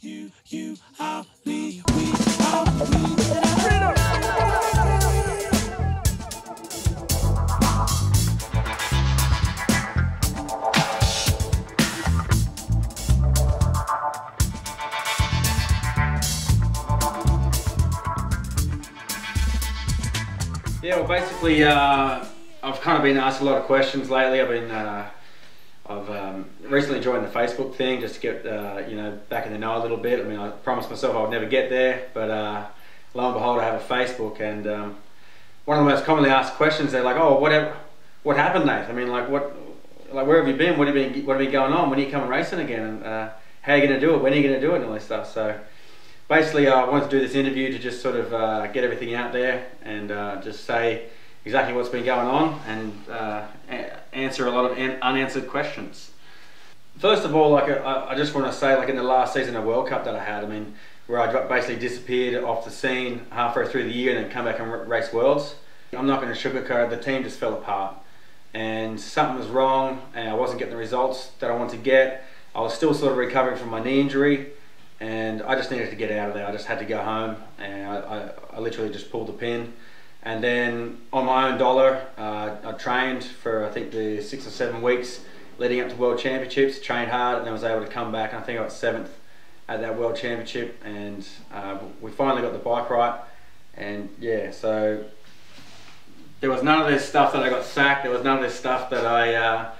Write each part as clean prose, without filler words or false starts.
You are me, we are me. Yeah, well, basically, I've kind of been asked a lot of questions lately. I've recently joined the Facebook thing just to get you know, back in the know a little bit. I mean, I promised myself I would never get there, but lo and behold, I have a Facebook, and one of the most commonly asked questions, they're like, "Oh, what happened, Nate? I mean, like, where have you been? What have been going on? When are you coming racing again? And how are you going to do it? When are you going to do it?" and all this stuff. So basically, I wanted to do this interview to just sort of get everything out there and just say exactly what's been going on and answer a lot of unanswered questions. First of all, like, I just want to say, like, in the last season of World Cup that I had, I mean, where I basically disappeared off the scene halfway through the year and then come back and race Worlds. I'm not going to sugarcoat it, the team just fell apart and something was wrong and I wasn't getting the results that I wanted to get. I was still sort of recovering from my knee injury and I just needed to get out of there. I just had to go home, and I literally just pulled the pin. And then on my own dollar, I trained for, I think, the 6 or 7 weeks leading up to World Championships, trained hard, and I was able to come back, and I think I got 7th at that World Championship, and we finally got the bike right. And yeah, so there was none of this stuff that I got sacked, there was none of this stuff that I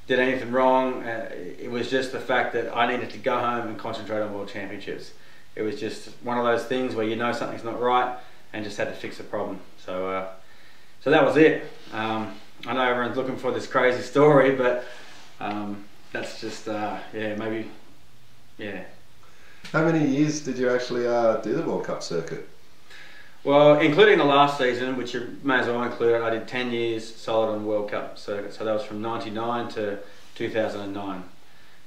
did anything wrong. It was just the fact that I needed to go home and concentrate on World Championships. It was just one of those things where you know something's not right and just had to fix the problem. So so that was it. I know everyone's looking for this crazy story, but that's just yeah, maybe, yeah. How many years did you actually do the World Cup circuit? Well, including the last season, which you may as well include, I did 10 years solid on the World Cup circuit. So that was from 99 to 2009.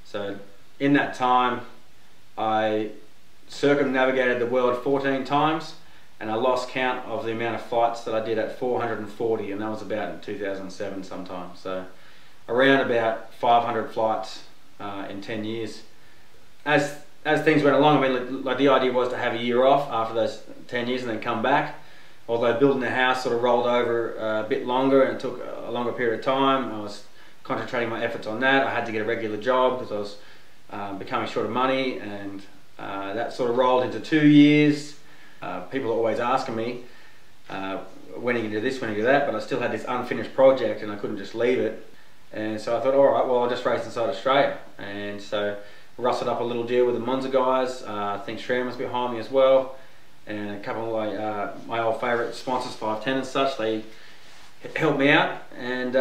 So in that time, I circumnavigated the world 14 times, and I lost count of the amount of flights that I did at 440, and that was about in 2007 sometime. So around about 500 flights in 10 years. As things went along, I mean, like, the idea was to have a year off after those 10 years and then come back. Although building the house sort of rolled over a bit longer and it took a longer period of time, I was concentrating my efforts on that. I had to get a regular job because I was becoming short of money, and that sort of rolled into 2 years. People are always asking me, when are you going to do this, when are you going to do that, but I still had this unfinished project and I couldn't just leave it. And so I thought, alright, well, I'll just race inside Australia. And so rustled up a little deal with the Monza guys. I think Shram was behind me as well, and a couple of my old favourite sponsors, 510 and such. They helped me out, and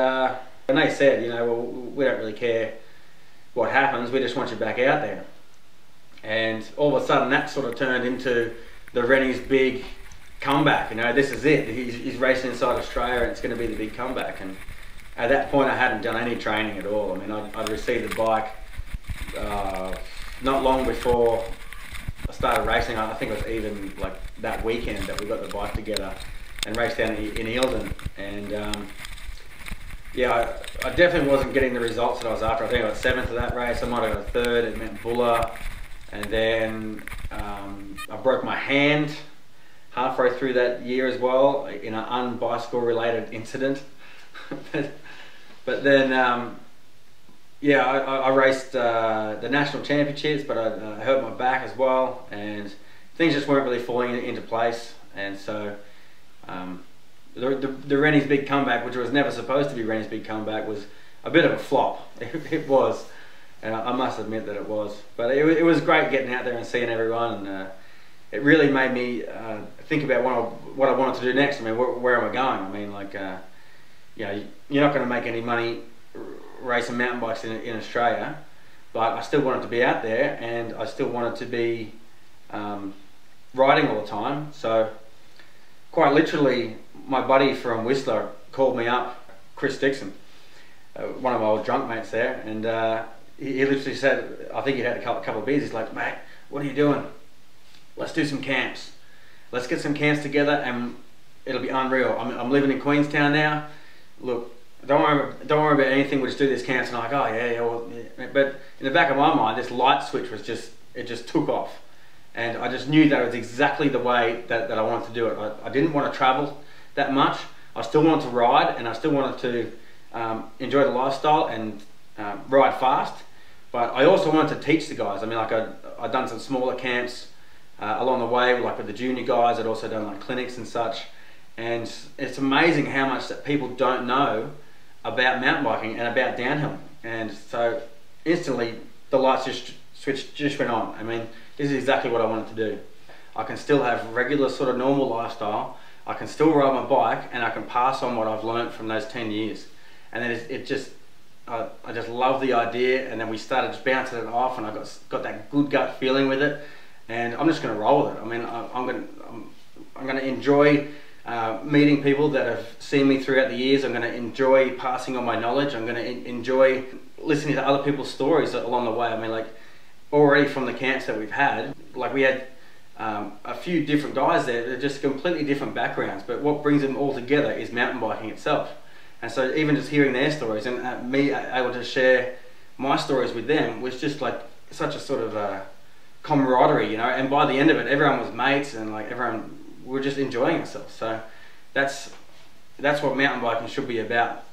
they said, you know, well, we don't really care what happens, we just want you back out there. And all of a sudden that sort of turned into the Rennie's big comeback. You know, this is it, he's racing inside Australia and it's going to be the big comeback. And at that point I hadn't done any training at all. I mean, I'd received the bike not long before I started racing. I think it was even like that weekend that we got the bike together and raced down in Eildon. And yeah, I definitely wasn't getting the results that I was after. I think I got 7th of that race, I might have got a 3rd at Mount Buller, and then I broke my hand halfway through that year as well in an un-bicycle related incident. but then yeah, I raced the national championships, but I hurt my back as well, and things just weren't really falling into place. And so the Rennie's big comeback, which was never supposed to be Rennie's big comeback, was a bit of a flop. It was, and I must admit that it was. But it was great getting out there and seeing everyone, and it really made me think about what I wanted to do next. I mean, where am I going? I mean, like, you know, you're not going to make any money racing mountain bikes in Australia, but I still wanted to be out there, and I still wanted to be riding all the time. So quite literally, my buddy from Whistler called me up, Chris Dixon, one of my old drunk mates there, and he literally said, I think he'd had a couple of beers, he's like, "Mate, what are you doing? Let's do some camps. Let's get some camps together and it'll be unreal. I'm living in Queenstown now. Look, don't worry about anything, we'll just do these camps." And I'm like, oh yeah, well, yeah. But in the back of my mind, this light switch was just it just took off. And I just knew that it was exactly the way that I wanted to do it. I didn't want to travel that much. I still wanted to ride, and I still wanted to enjoy the lifestyle and ride fast. But I also wanted to teach the guys. I mean, like I'd done some smaller camps along the way, like with the junior guys. I'd also done like clinics and such. And it's amazing how much that people don't know about mountain biking and about downhill. And so instantly the lights just went on. I mean, this is exactly what I wanted to do. I can still have regular sort of normal lifestyle. I can still ride my bike, and I can pass on what I've learned from those 10 years. And then I just love the idea, and then we started just bouncing it off, and I got that good gut feeling with it, and I'm just going to roll with it. I mean, I'm going to enjoy meeting people that have seen me throughout the years. I'm going to enjoy passing on my knowledge. I'm going to enjoy listening to other people's stories along the way. I mean, like already from the camps that we've had, like we had a few different guys there. They're just completely different backgrounds, but what brings them all together is mountain biking itself. And so even just hearing their stories and me able to share my stories with them was just like such a sort of camaraderie, you know. And by the end of it, everyone was mates, and like everyone, we were just enjoying ourselves. So that's what mountain biking should be about.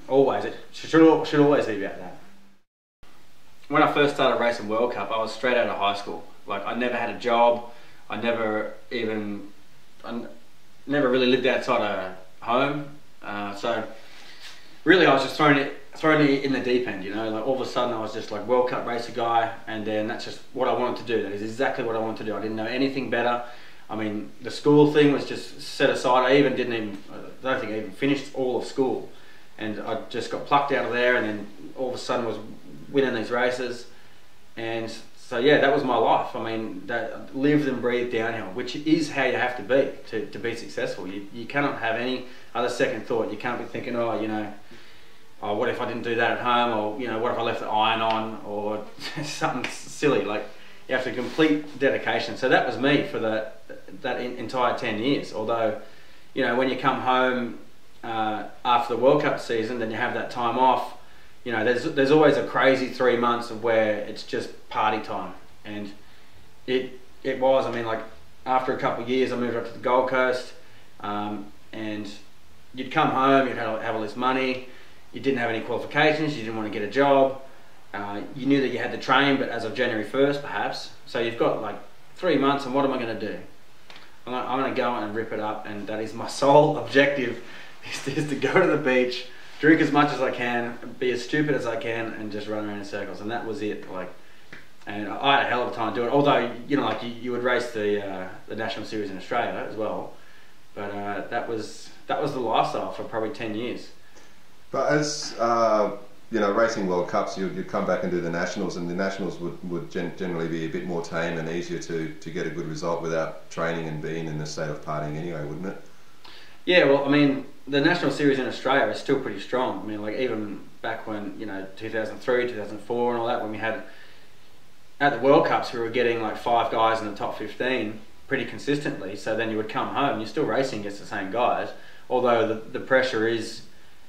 Always, it should always be about that. When I first started racing World Cup, I was straight out of high school. Like I never had a job. I never really lived outside of home. So really, I was just thrown in the deep end. You know, like all of a sudden, I was just like World Cup racer guy, and then that's just what I wanted to do. That is exactly what I wanted to do. I didn't know anything better. I mean, the school thing was just set aside. I don't think I even finished all of school, and I just got plucked out of there, and then all of a sudden was winning these races. And so yeah, that was my life. I mean, that lived and breathed downhill, which is how you have to be to be successful. You cannot have any other second thought. You can't be thinking, oh, you know, oh, what if I didn't do that at home, or you know, what if I left the iron on, or something silly. Like you have to complete dedication. So that was me for that entire 10 years. Although, you know, when you come home after the World Cup season, then you have that time off. You know, there's always a crazy 3 months of where it's just party time, and it was. I mean, like after a couple of years, I moved up to the Gold Coast, and you'd come home, you'd have all this money, you didn't have any qualifications, you didn't want to get a job, you knew that you had to train, but as of January 1st, perhaps. So you've got like 3 months, and what am I going to do? I'm going to go and rip it up, and that is my sole objective, is to go to the beach, drink as much as I can, be as stupid as I can, and just run around in circles. And that was it. Like, and I had a hell of a time doing it. Although, you know, like you would race the national series in Australia as well, but that was the lifestyle for probably 10 years. But as you know, racing World Cups, you'd come back and do the nationals, and the nationals would generally be a bit more tame and easier to get a good result without training and being in a state of partying anyway, wouldn't it? Yeah, well, I mean, the national series in Australia is still pretty strong. I mean, like even back when, you know, 2003, 2004 and all that, when we had, at the World Cups, we were getting like 5 guys in the top 15 pretty consistently. So then you would come home, you're still racing against the same guys, although the pressure is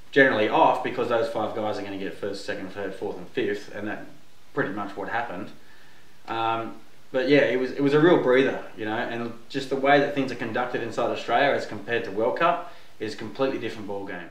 generally off because those 5 guys are going to get 1st, 2nd, 3rd, 4th and 5th, and that's pretty much what happened. But yeah, it was a real breather, you know, and just the way that things are conducted inside Australia as compared to World Cup is a completely different ball game.